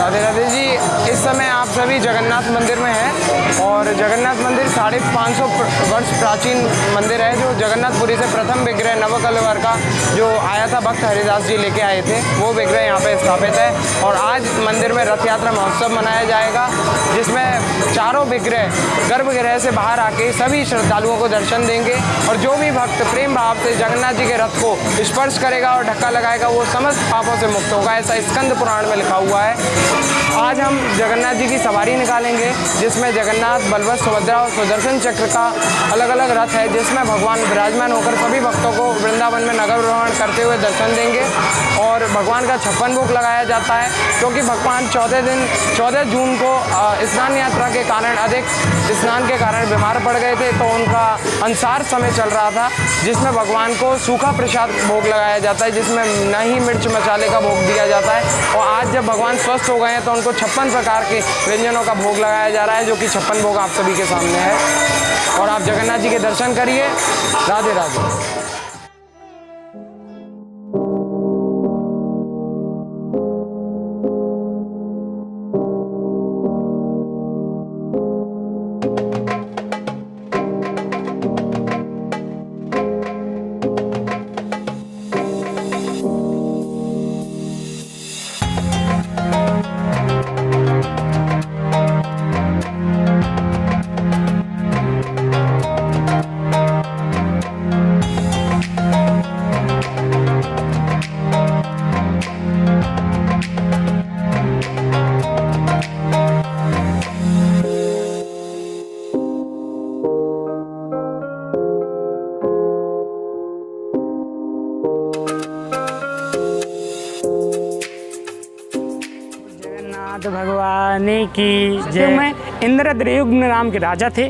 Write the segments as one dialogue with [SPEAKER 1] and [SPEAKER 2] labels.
[SPEAKER 1] राधे राधे जी। इस समय आप सभी जगन्नाथ मंदिर में हैं और जगन्नाथ मंदिर 550 वर्ष प्राचीन मंदिर है, जो जगन्नाथपुरी से प्रथम विग्रह नवकलेवर का जो आया था भक्त हरिदास जी लेके आए थे, वो विग्रह यहाँ पे स्थापित है। और आज मंदिर में रथ यात्रा महोत्सव मनाया जाएगा, जिसमें चारों विग्रह गर्भगृह से बाहर आके सभी श्रद्धालुओं को दर्शन देंगे और जो भी भक्त प्रेम भाव से जगन्नाथ जी के रथ को स्पर्श करेगा और धक्का लगाएगा वो समस्त पापों से मुक्त होगा, ऐसा स्कंद पुराण में लिखा हुआ है। आज हम जगन्नाथ जी की सवारी निकालेंगे, जिसमें जगन्नाथ, बलभद्र, सुभद्रा और सुदर्शन चक्र का अलग अलग रथ है, जिसमें भगवान विराजमान होकर सभी भक्तों को वृंदावन में नगर भ्रमण करते हुए दर्शन देंगे। और भगवान का 56 भोग लगाया जाता है, क्योंकि भगवान 14 जून को स्नान यात्रा के कारण अधिक स्नान के कारण बीमार पड़ गए थे, तो उनका अनुसार समय चल रहा था, जिसमें भगवान को सूखा प्रसाद भोग लगाया जाता है, जिसमें न ही मिर्च मसाले का भोग दिया जाता है। और आज जब भगवान स्वस्थ हो गए हैं तो उनको 56 प्रकार के व्यंजनों का भोग लगाया जा रहा है, जो कि 56 भोग आप सभी के सामने है। और आप जगन्नाथ जी के दर्शन करिए। राधे राधे।
[SPEAKER 2] भगवान की जय। में इंद्रद्युम्न नाम के राजा थे।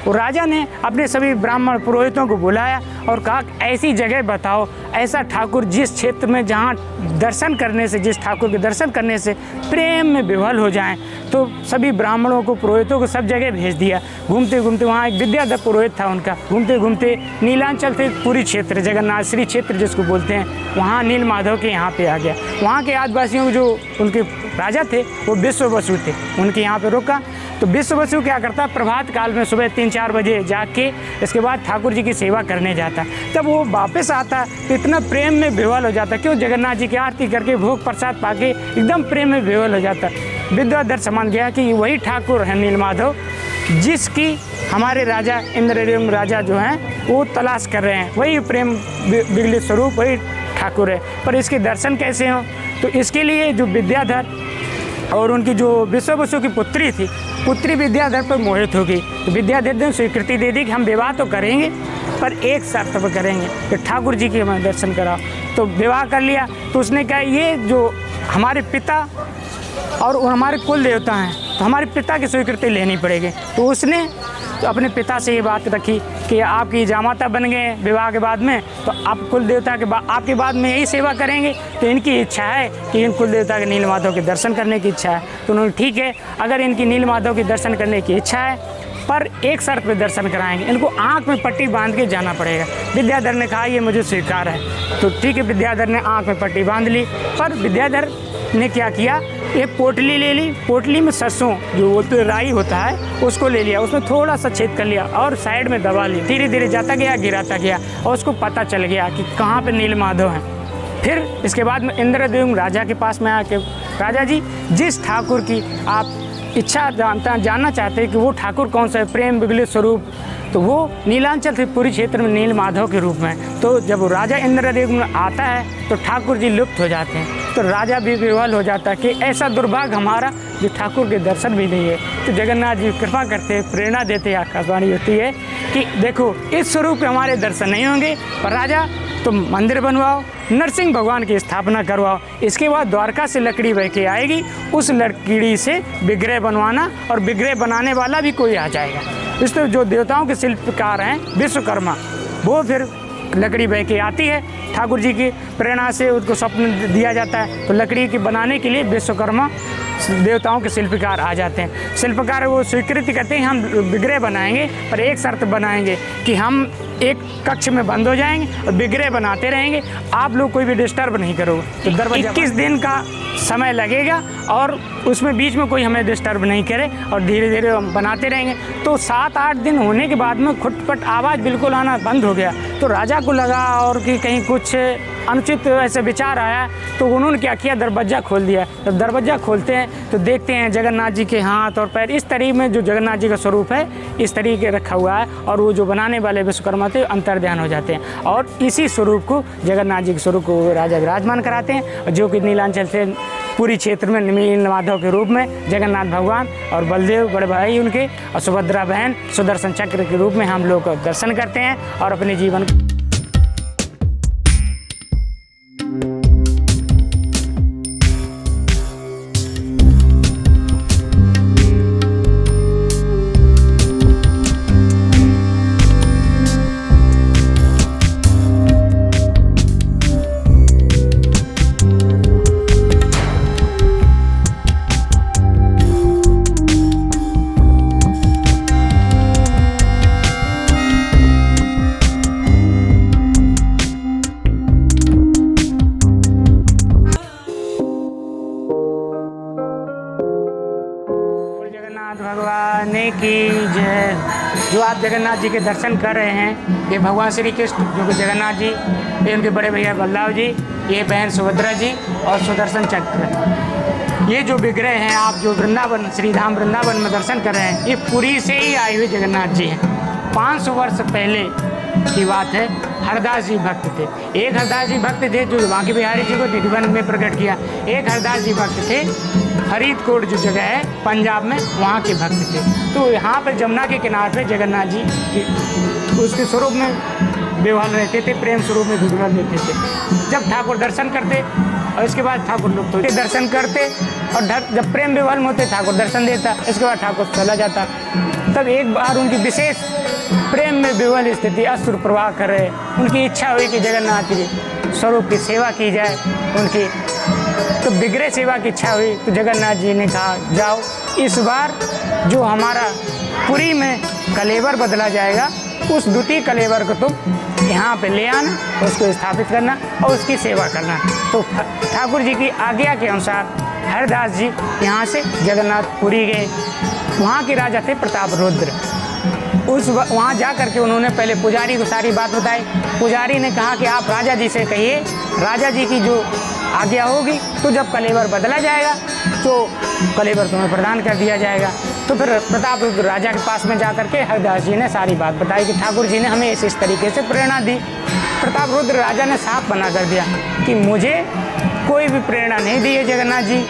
[SPEAKER 2] और राजा ने अपने सभी ब्राह्मण पुरोहितों को बुलाया और कहा ऐसी जगह बताओ, ऐसा ठाकुर जिस क्षेत्र में जहाँ दर्शन करने से, जिस ठाकुर के दर्शन करने से प्रेम में विह्वल हो जाएं। तो सभी ब्राह्मणों को, पुरोहितों को सब जगह भेज दिया। घूमते घूमते वहाँ एक विद्याधर पुरोहित था उनका, घूमते घूमते नीलांचल से पूरी क्षेत्र, जगन्नाथ श्री क्षेत्र जिसको बोलते हैं, वहाँ नील माधव के यहाँ पे आ गया। वहाँ के आदिवासियों को, जो उनके राजा थे, वो विश्व बसु थे, उनके यहाँ पे रुका। तो विश्व बसु क्या करता, प्रभात काल में सुबह 3-4 बजे जाग के इसके बाद ठाकुर जी की सेवा करने जाता। तब वो वापस आता तो इतना प्रेम में विह्वल हो जाता, क्यों, जगन्नाथ जी की आरती करके भोग प्रसाद पाके एकदम प्रेम में विह्वल हो जाता। विद्याधर समझ गया कि वही ठाकुर है नील माधव, जिसकी हमारे राजा इंद्रद्युम्न राजा जो हैं वो तलाश कर रहे हैं। वही प्रेम विगलित स्वरूप वही ठाकुर है। पर इसके दर्शन कैसे हों, तो इसके लिए जो विद्याधर और उनकी जो विश्व बसु की पुत्री थी, पुत्री विद्याधर पर मोहित हो गई। तो विद्याधर ने स्वीकृति दे दी कि हम विवाह तो करेंगे, पर एक शर्त पर करेंगे कि ठाकुर जी के हमें दर्शन कराओ। तो विवाह कर लिया। तो उसने कहा ये जो हमारे पिता और हमारे कुल देवता हैं, तो हमारे पिता की स्वीकृति लेनी पड़ेगी। तो उसने तो अपने पिता से ये बात रखी कि आपकी जामाता बन गए विवाह के बाद में, तो आप कुल देवता के आपके बाद में यही सेवा करेंगे। तो इनकी इच्छा है कि इन कुल देवता के नील माधव के दर्शन करने की इच्छा है। तो उन्होंने ठीक है, अगर इनकी नील माधव के दर्शन करने की इच्छा है, पर एक शर्त पे दर्शन कराएंगे, इनको आँख में पट्टी बांध के जाना पड़ेगा। विद्याधर ने कहा ये मुझे स्वीकार है। तो ठीक है, विद्याधर ने आँख में पट्टी बांध ली। पर विद्याधर ने क्या किया, एक पोटली ले ली, पोटली में सरसों जो बोलते राई होता है उसको ले लिया, उसमें थोड़ा सा छेद कर लिया और साइड में दबा ली। धीरे धीरे जाता गया, गिराता गया और उसको पता चल गया कि कहाँ पे नील माधव हैं। फिर इसके बाद में इंद्रद्युम्न राजा के पास में आके, राजा जी जिस ठाकुर की आप इच्छा जानना चाहते हैं कि वो ठाकुर कौन सा है, प्रेम विगलित स्वरूप, तो वो नीलांचल से पूरी क्षेत्र में नील माधव के रूप में। तो जब वो राजा इंद्रद्युम्न आता है तो ठाकुर जी लुप्त हो जाते हैं। तो राजा भी विह्वल हो जाता है कि ऐसा दुर्भाग्य हमारा जो ठाकुर के दर्शन भी नहीं है। तो जगन्नाथ जी कृपा करते, प्रेरणा देते, आकाशवाणी होती है कि देखो इस स्वरूप के हमारे दर्शन नहीं होंगे, पर राजा तुम मंदिर बनवाओ, नरसिंह भगवान की स्थापना करवाओ। इसके बाद द्वारका से लकड़ी बह के आएगी, उस लकड़ी से विग्रह बनवाना और विग्रह बनाने वाला भी कोई आ जाएगा। इसलिए जो देवताओं के शिल्पकार हैं विश्वकर्मा, वो फिर लकड़ी बह के आती है, ठाकुर जी की प्रेरणा से उसको स्वप्न दिया जाता है। तो लकड़ी के बनाने के लिए विश्वकर्मा देवताओं के शिल्पकार आ जाते हैं। शिल्पकार वो स्वीकृति करते हैं हम विग्रह बनाएंगे, पर एक शर्त बनाएंगे कि हम एक कक्ष में बंद हो जाएंगे और विग्रह बनाते रहेंगे, आप लोग कोई भी डिस्टर्ब नहीं करोगे। तो दरवाजा 21 दिन का समय लगेगा और उसमें बीच में कोई हमें डिस्टर्ब नहीं करे और धीरे धीरे हम बनाते रहेंगे। तो 7-8 दिन होने के बाद में खुटपट आवाज़ बिल्कुल आना बंद हो गया। तो राजा को लगा और कि कहीं कुछ अनुचित ऐसे विचार आया, तो उन्होंने क्या किया, दरवाज़ा खोल दिया। तो दरवाज़ा खोलते हैं तो देखते हैं जगन्नाथ जी के हाथ और पैर इस तरीके में, जो जगन्नाथ जी का स्वरूप है इस तरीके रखा हुआ है, और वो जो बनाने वाले विश्वकर्मा थे अंतर्ध्यान हो जाते हैं और इसी स्वरूप को, जगन्नाथ जी के स्वरूप को राजा विराजमान कराते हैं, जो कि नीलांचल से पूरी क्षेत्र में नील माधव के रूप में जगन्नाथ भगवान और बलदेव बड़े भाई उनके और सुभद्रा बहन सुदर्शन चक्र के रूप में हम लोग दर्शन करते हैं और अपने जीवन भगवान की जय। जो आप जगन्नाथ जी के दर्शन कर रहे हैं, ये भगवान श्री कृष्ण जो कि जगन्नाथ जी, ये उनके बड़े भैया बलराव जी, ये बहन सुभद्रा जी और सुदर्शन चक्र। ये जो विग्रह हैं आप जो वृंदावन श्रीधाम वृंदावन में दर्शन कर रहे हैं, ये पुरी से ही आए हुए जगन्नाथ जी हैं। 500 वर्ष पहले की बात है। हरदास जी भक्त थे। एक हरदास जी भक्त थे जो बांके बिहारी जी को निधिवन में प्रकट किया। एक हरदास जी भक्त थे फरीदकोट जो जगह है पंजाब में, वहाँ के भक्त थे। तो यहाँ पर जमुना के किनारे पे जगन्नाथ जी उसके स्वरूप में विह्वल रहते थे, प्रेम स्वरूप में विह्वल देते थे। जब ठाकुर दर्शन करते और इसके बाद ठाकुर लोग तो दर्शन करते और जब प्रेम विह्वल होते ठाकुर दर्शन देता, इसके बाद ठाकुर चला जाता। तब एक बार उनकी विशेष प्रेम में विह्वल स्थिति असुर प्रवाह करे, उनकी इच्छा हुई कि जगन्नाथ जी स्वरूप की सेवा की जाए उनकी। तो विग्रह सेवा की इच्छा हुई तो जगन्नाथ जी ने कहा जाओ इस बार जो हमारा पुरी में कलेवर बदला जाएगा उस द्वितीय कलेवर को तुम यहाँ पे ले आना, उसको स्थापित करना और उसकी सेवा करना। तो ठाकुर जी की आज्ञा के अनुसार हरदास जी यहाँ से जगन्नाथपुरी गए। वहाँ के राजा थे प्रताप रुद्र। वहाँ जा कर के उन्होंने पहले पुजारी को सारी बात बताई। पुजारी ने कहा कि आप राजा जी से कहिए, राजा जी की जो आज्ञा होगी तो जब कलेवर बदला जाएगा तो कलेवर तुम्हें प्रदान कर दिया जाएगा। तो फिर प्रताप रुद्र राजा के पास में जा कर के हरदास जी ने सारी बात बताई कि ठाकुर जी ने हमें इस तरीके से प्रेरणा दी। प्रताप रुद्र राजा ने साफ मना कर दिया कि मुझे कोई भी प्रेरणा नहीं दी है जगन्नाथ जी,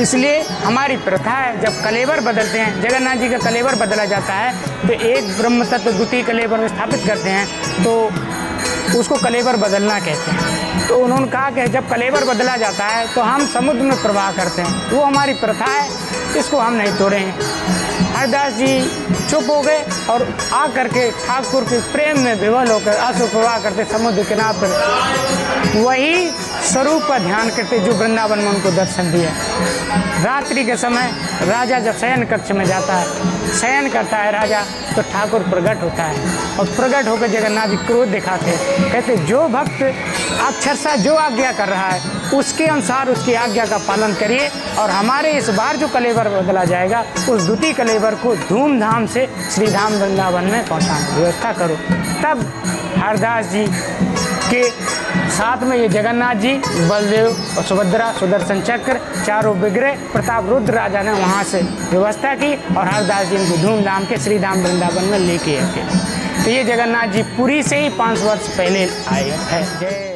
[SPEAKER 2] इसलिए हमारी प्रथा है जब कलेवर बदलते हैं, जगन्नाथ जी का कलेवर बदला जाता है तो एक ब्रह्म तत्व द्वितीय कलेवर में स्थापित करते हैं तो उसको कलेवर बदलना कहते हैं। तो उन्होंने कहा कि जब कलेवर बदला जाता है तो हम समुद्र में प्रवाह करते हैं, वो हमारी प्रथा है, इसको हम नहीं तोड़ेंगे। हरदास जी चुप हो गए और आ करके ठाकुर के प्रेम में विह्वल होकर आंसू प्रवाह करते समुद्र किनारे पर वही स्वरूप का ध्यान करते जो वृंदावन में उनको दर्शन दिया। रात्रि के समय राजा जब शयन कक्ष में जाता है, शयन करता है राजा, तो ठाकुर प्रकट होता है और प्रकट होकर जगन्नाथ जी क्रोध दिखाते हैं। कहते जो भक्त अक्षरशः जो आज्ञा कर रहा है उसके अनुसार उसकी आज्ञा का पालन करिए और हमारे इस बार जो कलेवर बदला जाएगा उस द्वितीय कलेवर को धूमधाम से श्रीधाम वृंदावन में पहुँचाने व्यवस्था करो। तब हरदास जी के साथ में ये जगन्नाथ जी, बलदेव और सुभद्रा, सुदर्शन चक्र, चारों विग्रह प्रताप रुद्र राजा ने वहाँ से व्यवस्था की और हरदास जी इनको धूमधाम के श्रीधाम वृंदावन में लेके आए। तो ये जगन्नाथ जी पुरी से ही 500 वर्ष पहले आए हैं। जय